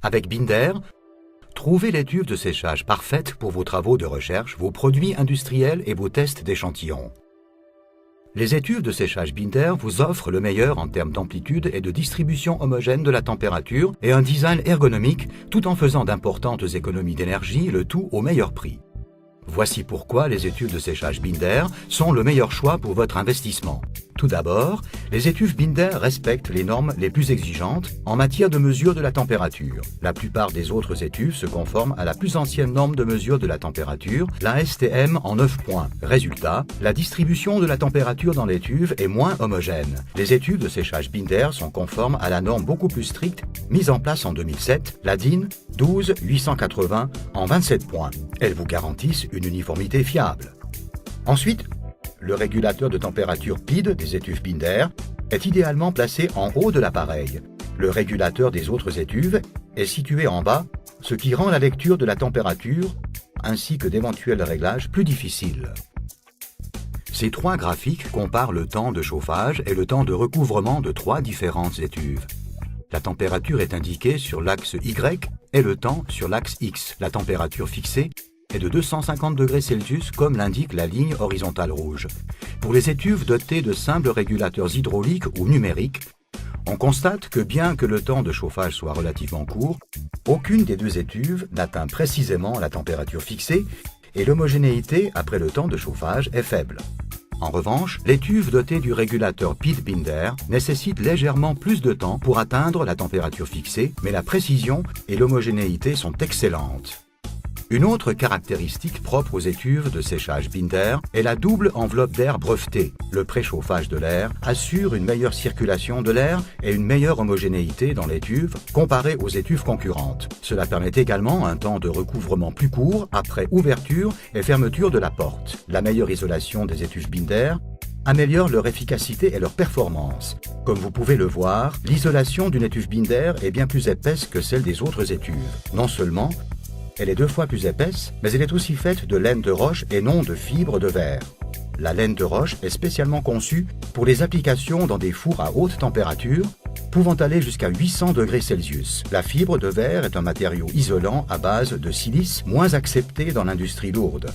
Avec Binder, trouvez l'étuve de séchage parfaite pour vos travaux de recherche, vos produits industriels et vos tests d'échantillons. Les étuves de séchage Binder vous offrent le meilleur en termes d'amplitude et de distribution homogène de la température et un design ergonomique tout en faisant d'importantes économies d'énergie, le tout au meilleur prix. Voici pourquoi les étuves de séchage Binder sont le meilleur choix pour votre investissement. Tout d'abord, les étuves Binder respectent les normes les plus exigeantes en matière de mesure de la température. La plupart des autres étuves se conforment à la plus ancienne norme de mesure de la température, la STM en 9 points. Résultat, la distribution de la température dans l'étuve est moins homogène. Les étuves de séchage Binder sont conformes à la norme beaucoup plus stricte mise en place en 2007, la DIN 12880 en 27 points. Elles vous garantissent une uniformité fiable. Ensuite, le régulateur de température PID des étuves Binder est idéalement placé en haut de l'appareil. Le régulateur des autres étuves est situé en bas, ce qui rend la lecture de la température ainsi que d'éventuels réglages plus difficiles. Ces trois graphiques comparent le temps de chauffage et le temps de recouvrement de trois différentes étuves. La température est indiquée sur l'axe Y et le temps sur l'axe X. La température fixée est de 250 degrés Celsius comme l'indique la ligne horizontale rouge. Pour les étuves dotées de simples régulateurs hydrauliques ou numériques, on constate que bien que le temps de chauffage soit relativement court, aucune des deux étuves n'atteint précisément la température fixée et l'homogénéité après le temps de chauffage est faible. En revanche, l'étuve dotée du régulateur PID Binder nécessite légèrement plus de temps pour atteindre la température fixée, mais la précision et l'homogénéité sont excellentes. Une autre caractéristique propre aux étuves de séchage Binder est la double enveloppe d'air brevetée. Le préchauffage de l'air assure une meilleure circulation de l'air et une meilleure homogénéité dans l'étuve comparée aux étuves concurrentes. Cela permet également un temps de recouvrement plus court après ouverture et fermeture de la porte. La meilleure isolation des étuves Binder améliore leur efficacité et leur performance. Comme vous pouvez le voir, l'isolation d'une étuve Binder est bien plus épaisse que celle des autres étuves. Non seulement elle est 2 fois plus épaisse, mais elle est aussi faite de laine de roche et non de fibre de verre. La laine de roche est spécialement conçue pour les applications dans des fours à haute température, pouvant aller jusqu'à 800 degrés Celsius. La fibre de verre est un matériau isolant à base de silice, moins accepté dans l'industrie lourde.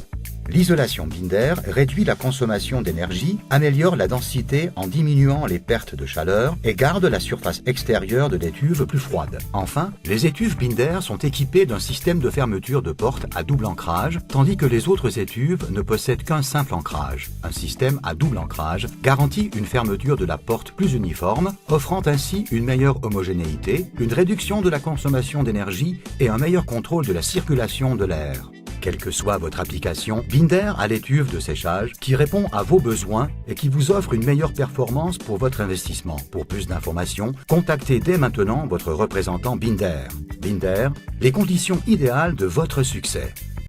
L'isolation Binder réduit la consommation d'énergie, améliore la densité en diminuant les pertes de chaleur et garde la surface extérieure de l'étuve plus froide. Enfin, les étuves Binder sont équipées d'un système de fermeture de porte à double ancrage, tandis que les autres étuves ne possèdent qu'un simple ancrage. Un système à double ancrage garantit une fermeture de la porte plus uniforme, offrant ainsi une meilleure homogénéité, une réduction de la consommation d'énergie et un meilleur contrôle de la circulation de l'air. Quelle que soit votre application, Binder a l'étuve de séchage qui répond à vos besoins et qui vous offre une meilleure performance pour votre investissement. Pour plus d'informations, contactez dès maintenant votre représentant Binder. Binder, les conditions idéales de votre succès.